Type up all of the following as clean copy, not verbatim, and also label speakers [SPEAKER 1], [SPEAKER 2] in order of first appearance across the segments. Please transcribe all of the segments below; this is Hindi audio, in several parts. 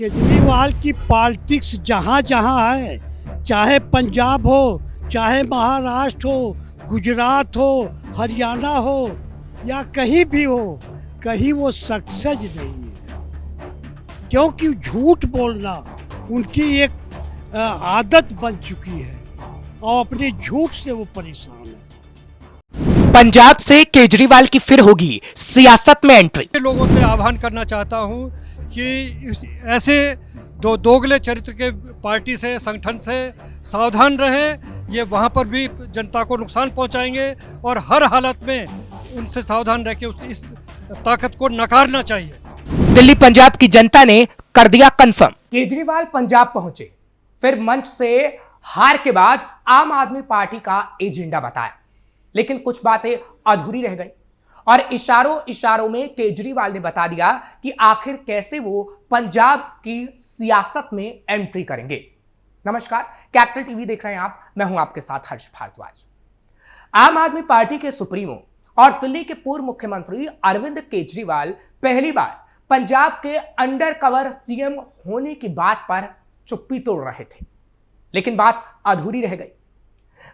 [SPEAKER 1] केजरीवाल की पॉलिटिक्स जहाँ जहाँ है, चाहे पंजाब हो, चाहे महाराष्ट्र हो, गुजरात हो, हरियाणा हो या कहीं भी हो, कहीं वो सक्सेस नहीं है, क्योंकि झूठ बोलना उनकी एक आदत बन चुकी है और अपने झूठ से वो परेशान है।
[SPEAKER 2] पंजाब से केजरीवाल की फिर होगी सियासत में एंट्री।
[SPEAKER 3] लोगों से आह्वान करना चाहता हूं कि ऐसे दोगले चरित्र के पार्टी से, संगठन से सावधान रहें। ये वहां पर भी जनता को नुकसान पहुंचाएंगे और हर हालत में उनसे सावधान रह के इस ताकत को नकारना चाहिए।
[SPEAKER 2] दिल्ली पंजाब की जनता ने कर दिया कंफर्म। केजरीवाल पंजाब पहुंचे, फिर मंच से हार के बाद आम आदमी पार्टी का एजेंडा बताया, लेकिन कुछ बातें अधूरी रह गई और इशारों इशारों में केजरीवाल ने बता दिया कि आखिर कैसे वो पंजाब की सियासत में एंट्री करेंगे। नमस्कार, कैपिटल टीवी देख रहे हैं आप, मैं हूं आपके साथ हर्ष भारद्वाज। आम आदमी पार्टी के सुप्रीमो और दिल्ली के पूर्व मुख्यमंत्री अरविंद केजरीवाल पहली बार पंजाब के अंडर कवर सीएम होने की बात पर चुप्पी तोड़ रहे थे, लेकिन बात अधूरी रह गई।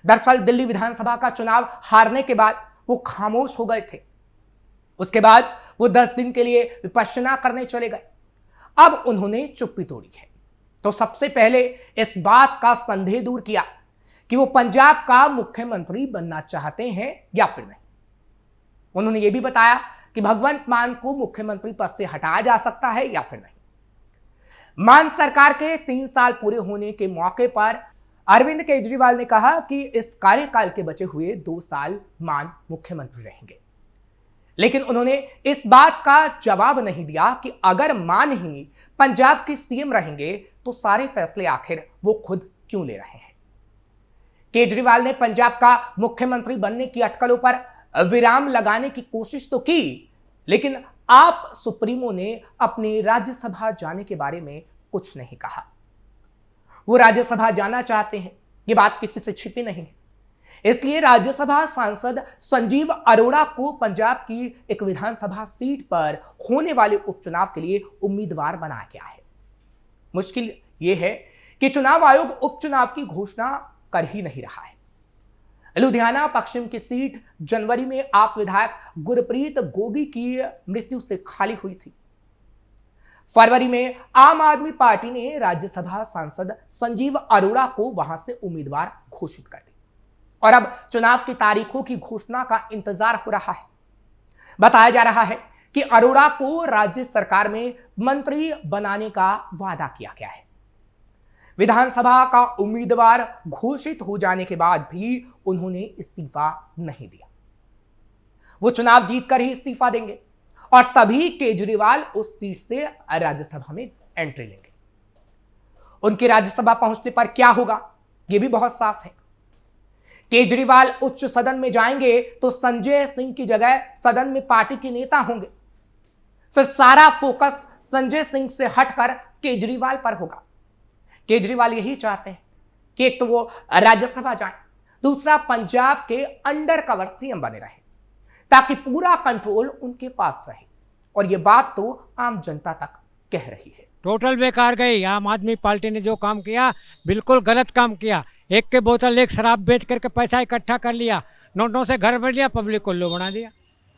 [SPEAKER 2] दरअसल दिल्ली विधानसभा का चुनाव हारने के बाद वो खामोश हो गए थे। उसके बाद वो 10 दिन के लिए विपश्यना करने चले गए। अब उन्होंने चुप्पी तोड़ी है, तो सबसे पहले इस बात का संदेह दूर किया कि वो पंजाब का मुख्यमंत्री बनना चाहते हैं या फिर नहीं। उन्होंने ये भी बताया कि भगवंत मान को मुख्यमंत्री पद से हटाया जा सकता है या फिर नहीं। मान सरकार के 3 साल पूरे होने के मौके पर अरविंद केजरीवाल ने कहा कि इस कार्यकाल के बचे हुए 2 साल मान मुख्यमंत्री रहेंगे, लेकिन उन्होंने इस बात का जवाब नहीं दिया कि अगर मान ही पंजाब के सीएम रहेंगे तो सारे फैसले आखिर वो खुद क्यों ले रहे हैं। केजरीवाल ने पंजाब का मुख्यमंत्री बनने की अटकलों पर विराम लगाने की कोशिश तो की, लेकिन आप सुप्रीमो ने अपने राज्यसभा जाने के बारे में कुछ नहीं कहा। वो राज्यसभा जाना चाहते हैं, ये बात किसी से छिपी नहीं है। इसलिए राज्यसभा सांसद संजीव अरोड़ा को पंजाब की एक विधानसभा सीट पर होने वाले उपचुनाव के लिए उम्मीदवार बनाया गया है। मुश्किल यह है कि चुनाव आयोग उपचुनाव की घोषणा कर ही नहीं रहा है। लुधियाना पश्चिम की सीट जनवरी में आप विधायक गुरप्रीत गोगी की मृत्यु से खाली हुई थी। फरवरी में आम आदमी पार्टी ने राज्यसभा सांसद संजीव अरोड़ा को वहां से उम्मीदवार घोषित कर दी और अब चुनाव की तारीखों की घोषणा का इंतजार हो रहा है। बताया जा रहा है कि अरोड़ा को राज्य सरकार में मंत्री बनाने का वादा किया गया है। विधानसभा का उम्मीदवार घोषित हो जाने के बाद भी उन्होंने इस्तीफा नहीं दिया। वो चुनाव जीतकर ही इस्तीफा देंगे और तभी केजरीवाल उस सीट से राज्यसभा में एंट्री लेंगे। उनके राज्यसभा पहुंचने पर क्या होगा, यह भी बहुत साफ है। केजरीवाल उच्च सदन में जाएंगे तो संजय सिंह की जगह सदन में पार्टी के नेता होंगे। फिर सारा फोकस संजय सिंह से हटकर केजरीवाल पर होगा। केजरीवाल यही चाहते हैं कि एक तो वो राज्यसभा जाएं, दूसरा पंजाब के अंडर कवर सीएम बने रहे, ताकि पूरा कंट्रोल उनके पास रहे। और ये बात तो आम जनता तक कह रही है।
[SPEAKER 4] टोटल बेकार गई। आम आदमी पार्टी ने जो काम किया बिल्कुल गलत काम किया। एक के बोतल एक शराब बेच करके पैसा इकट्ठा कर लिया, नोटों से घर भर लिया, पब्लिक को लो बना दिया।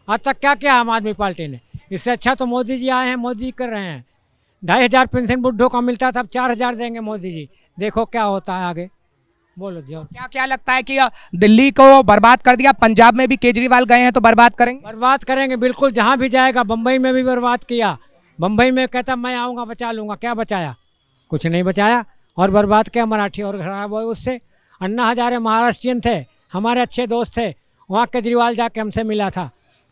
[SPEAKER 4] आज तक क्या किया आम आदमी पार्टी ने? इससे अच्छा तो मोदी जी आए हैं, मोदी जी कर रहे हैं। 2500 पेंशन बुढ़ों का मिलता था, अब 4000 देंगे मोदी जी। देखो क्या होता है आगे। बोलो जी।
[SPEAKER 2] क्या क्या लगता है कि दिल्ली को बर्बाद कर दिया, पंजाब में भी केजरीवाल गए हैं तो बर्बाद करेंगे?
[SPEAKER 4] बर्बाद करेंगे बिल्कुल, जहाँ भी जाएगा। बम्बई में भी बर्बाद किया। बम्बई में कहता मैं आऊँगा बचा लूँगा, क्या बचाया? कुछ नहीं बचाया और बर्बाद किया। मराठी और खराब हुए उससे। अन्ना हजारे महाराष्ट्रियन थे, हमारे अच्छे दोस्त थे। वहाँ केजरीवाल जाके हमसे मिला था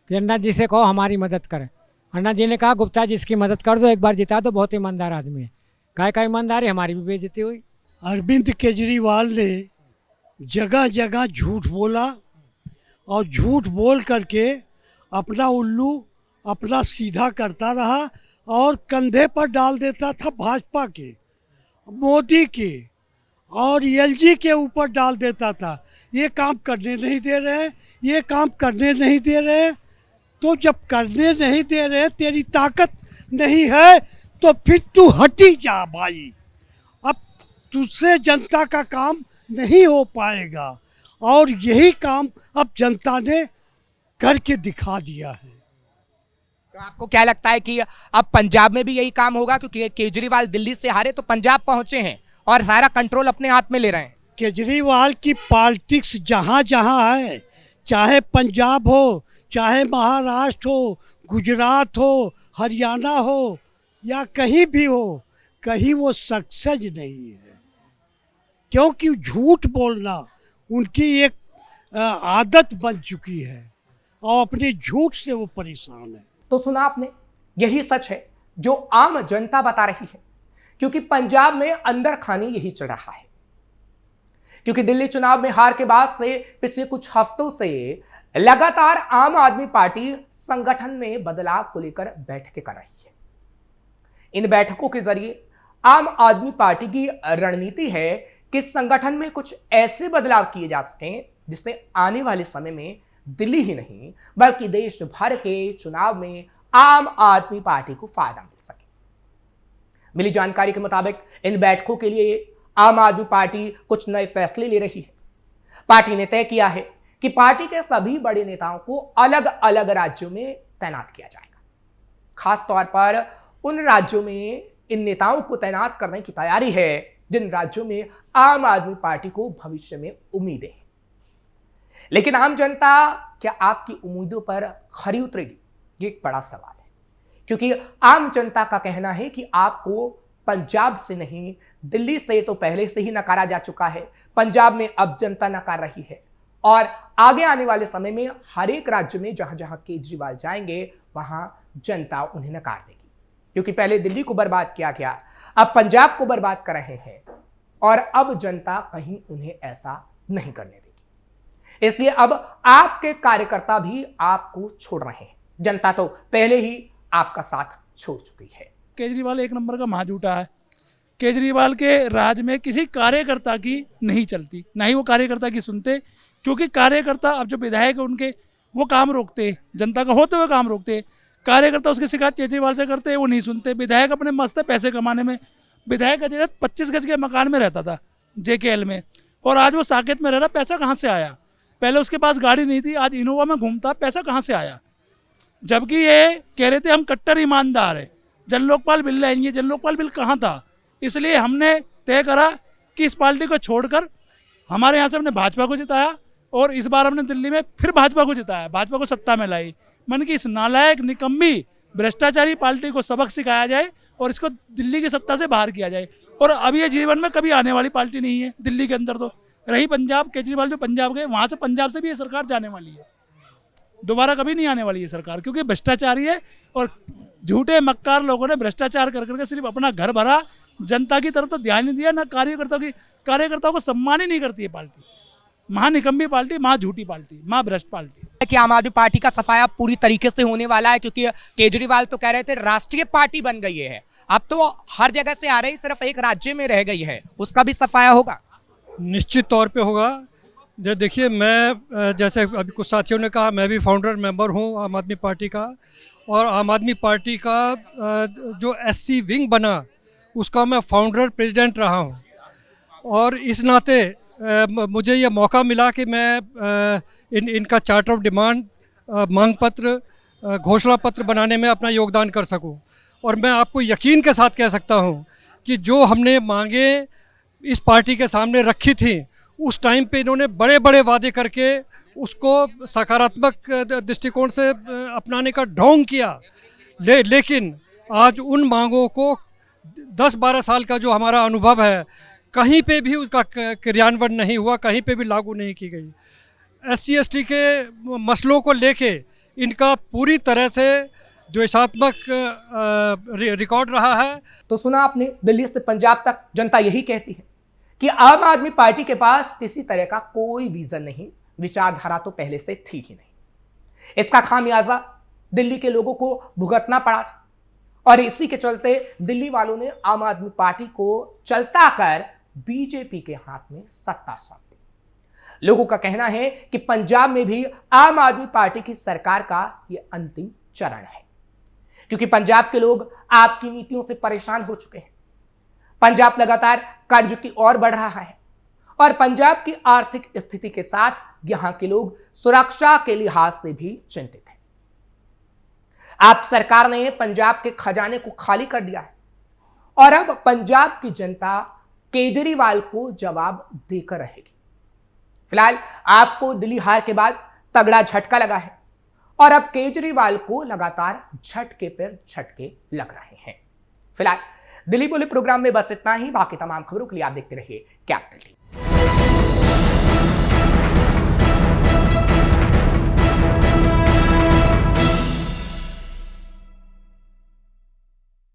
[SPEAKER 4] कि अन्ना जी से कहो हमारी मदद करें। अन्ना जी ने कहा गुप्ता जी इसकी मदद कर दो, एक बार जिता दो, बहुत ईमानदार आदमी है। काय ईमानदारी, हमारी भी बेइज्जती हुई।
[SPEAKER 1] अरविंद केजरीवाल ने जगह जगह झूठ बोला और झूठ बोल करके अपना उल्लू अपना सीधा करता रहा और कंधे पर डाल देता था भाजपा के, मोदी के और एलजी के ऊपर डाल देता था। ये काम करने नहीं दे रहे, ये काम करने नहीं दे रहे। तो जब करने नहीं दे रहे, तेरी ताकत नहीं है तो फिर तू हटी जा भाई। अब तुझसे जनता का काम नहीं हो पाएगा, और यही काम अब जनता ने करके दिखा दिया है।
[SPEAKER 2] तो आपको क्या लगता है कि अब पंजाब में भी यही काम होगा, क्योंकि केजरीवाल दिल्ली से हारे तो पंजाब पहुंचे हैं और सारा कंट्रोल अपने हाथ में ले रहे हैं?
[SPEAKER 1] केजरीवाल की पॉलिटिक्स जहाँ जहाँ है, चाहे पंजाब हो, चाहे महाराष्ट्र हो, गुजरात हो, हरियाणा हो, या कहीं भी हो, कहीं वो सक्सेस नहीं है। क्योंकि झूठ बोलना उनकी एक आदत बन चुकी है, और अपने झूठ से वो परेशान है।
[SPEAKER 2] तो सुना आपने, यही सच है जो आम जनता बता रही है, क्योंकि पंजाब में अंदर खानी यही चल रहा है। क्योंकि दिल्ली चुनाव में हार के बाद से पिछले कुछ हफ्तों से लगातार आम आदमी पार्टी संगठन में बदलाव को लेकर बैठकें कर रही है। इन बैठकों के जरिए आम आदमी पार्टी की रणनीति है कि संगठन में कुछ ऐसे बदलाव किए जा सकें जिससे आने वाले समय में दिल्ली ही नहीं बल्कि देश भर के चुनाव में आम आदमी पार्टी को फायदा मिल सके। मिली जानकारी के मुताबिक इन बैठकों के लिए आम आदमी पार्टी कुछ नए फैसले ले रही है। पार्टी ने तय किया है कि पार्टी के सभी बड़े नेताओं को अलग अलग राज्यों में तैनात किया जाएगा। खास तौर पर उन राज्यों में इन नेताओं को तैनात करने की तैयारी है जिन राज्यों में आम आदमी पार्टी को भविष्य में उम्मीदें हैं। लेकिन आम जनता क्या आपकी उम्मीदों पर खरी उतरेगी? ये एक बड़ा सवाल है, क्योंकि आम जनता का कहना है कि आपको पंजाब से नहीं, दिल्ली से तो पहले से ही नकारा जा चुका है। पंजाब में अब जनता नकार रही है, और आगे आने वाले समय में हर एक राज्य में जहां जहां केजरीवाल जाएंगे वहां जनता उन्हें नकार देगी। क्योंकि पहले दिल्ली को बर्बाद किया गया, अब पंजाब को बर्बाद कर रहे हैं, और अब जनता कहीं उन्हें ऐसा नहीं करने देगी। इसलिए अब आपके कार्यकर्ता भी आपको छोड़ रहे हैं। जनता तो पहले ही आपका साथ छोड़ चुकी है।
[SPEAKER 5] केजरीवाल एक नंबर का महाजूटा है। केजरीवाल के राज में किसी कार्यकर्ता की नहीं चलती, ना ही वो कार्यकर्ता की सुनते, क्योंकि कार्यकर्ता अब जो विधायक है उनके, वो काम रोकते, जनता का होते हुए काम रोकते। कार्यकर्ता उसकी शिकायत केजरीवाल से करते, वो नहीं सुनते। विधायक अपने मस्त है पैसे कमाने में। विधायक अजय 25 गज के मकान में रहता था JKL में, और आज वो साकेत में रह रहा। पैसा कहाँ से आया? पहले उसके पास गाड़ी नहीं थी, आज इनोवा में घूमता। पैसा कहाँ से आया? जबकि ये कह रहे थे हम कट्टर ईमानदार है, जन लोकपाल बिल लाएंगे। जन लोकपाल बिल कहाँ था? इसलिए हमने तय करा कि इस पार्टी को छोड़कर हमारे यहाँ से हमने भाजपा को जिताया, और इस बार हमने दिल्ली में फिर भाजपा को जिताया, भाजपा को सत्ता में लाई। मन की इस नालायक, निकम्मी, भ्रष्टाचारी पार्टी को सबक सिखाया जाए और इसको दिल्ली की सत्ता से बाहर किया जाए। और अब ये जीवन में कभी आने वाली पार्टी नहीं है दिल्ली के अंदर। तो रही पंजाब, केजरीवाल जो पंजाब गए, वहाँ से पंजाब से भी ये सरकार जाने वाली है, दोबारा कभी नहीं आने वाली है सरकार, क्योंकि भ्रष्टाचारी है। और झूठे मक्कार लोगों ने भ्रष्टाचार कर करके सिर्फ अपना घर भरा, जनता की तरफ तो ध्यान नहीं दिया, ना कार्यकर्ताओं को सम्मान ही नहीं करती है पार्टी। महानिकम्मी पार्टी, महा झूठी पार्टी, महा भ्रष्ट पार्टी।
[SPEAKER 2] कि आम आदमी पार्टी का सफाया पूरी तरीके से होने वाला है, क्योंकि केजरीवाल तो कह रहे थे राष्ट्रीय पार्टी बन गई है, अब तो हर जगह से आ रही, सिर्फ एक राज्य में रह गई है, उसका भी सफाया होगा?
[SPEAKER 3] निश्चित तौर पे होगा। देखिए, मैं जैसे अभी कुछ साथियों ने कहा, मैं भी फाउंडर मेंबर हूँ आम आदमी पार्टी का, और आम आदमी पार्टी का जो SC विंग बना उसका मैं फाउंडर प्रेसिडेंट रहा हूँ। और इस नाते मुझे ये मौका मिला कि मैं इनका चार्टर ऑफ डिमांड, मांग पत्र, घोषणा पत्र बनाने में अपना योगदान कर सकूं। और मैं आपको यकीन के साथ कह सकता हूं कि जो हमने मांगे इस पार्टी के सामने रखी थी, उस टाइम पे इन्होंने बड़े बड़े वादे करके उसको सकारात्मक दृष्टिकोण से अपनाने का ढोंग किया। लेकिन आज उन मांगों को 10-12 साल का जो हमारा अनुभव है, कहीं पे भी उसका क्रियान्वयन नहीं हुआ, कहीं पे भी लागू नहीं की गई। SC/ST के मसलों को लेके इनका पूरी तरह से द्वेषात्मक रिकॉर्ड रहा है।
[SPEAKER 2] तो सुना आपने, दिल्ली से पंजाब तक जनता यही कहती है कि आम आदमी पार्टी के पास किसी तरह का कोई विजन नहीं, विचारधारा तो पहले से थी ही नहीं। इसका खामियाजा दिल्ली के लोगों को भुगतना पड़ा था, और इसी के चलते दिल्ली वालों ने आम आदमी पार्टी को चलता कर बीजेपी के हाथ में सत्ता सौंप दी। लोगों का कहना है कि पंजाब में भी आम आदमी पार्टी की सरकार का यह अंतिम चरण है। क्योंकि पंजाब के लोग आपकी नीतियों से परेशान हो चुके हैं। पंजाब लगातार कर्ज की ओर बढ़ रहा है और पंजाब की आर्थिक स्थिति के साथ यहां के लोग सुरक्षा के लिहाज से भी चिंतित हैं। आप सरकार ने पंजाब के खजाने को खाली कर दिया है और अब पंजाब की जनता केजरीवाल को जवाब देकर रहेगी। फिलहाल आपको दिल्ली हार के बाद तगड़ा झटका लगा है और अब केजरीवाल को लगातार झटके पर झटके लग रहे हैं। फिलहाल दिल्ली बुले प्रोग्राम में बस इतना ही। बाकी तमाम खबरों के लिए आप देखते रहिए कैपिटल टीवी।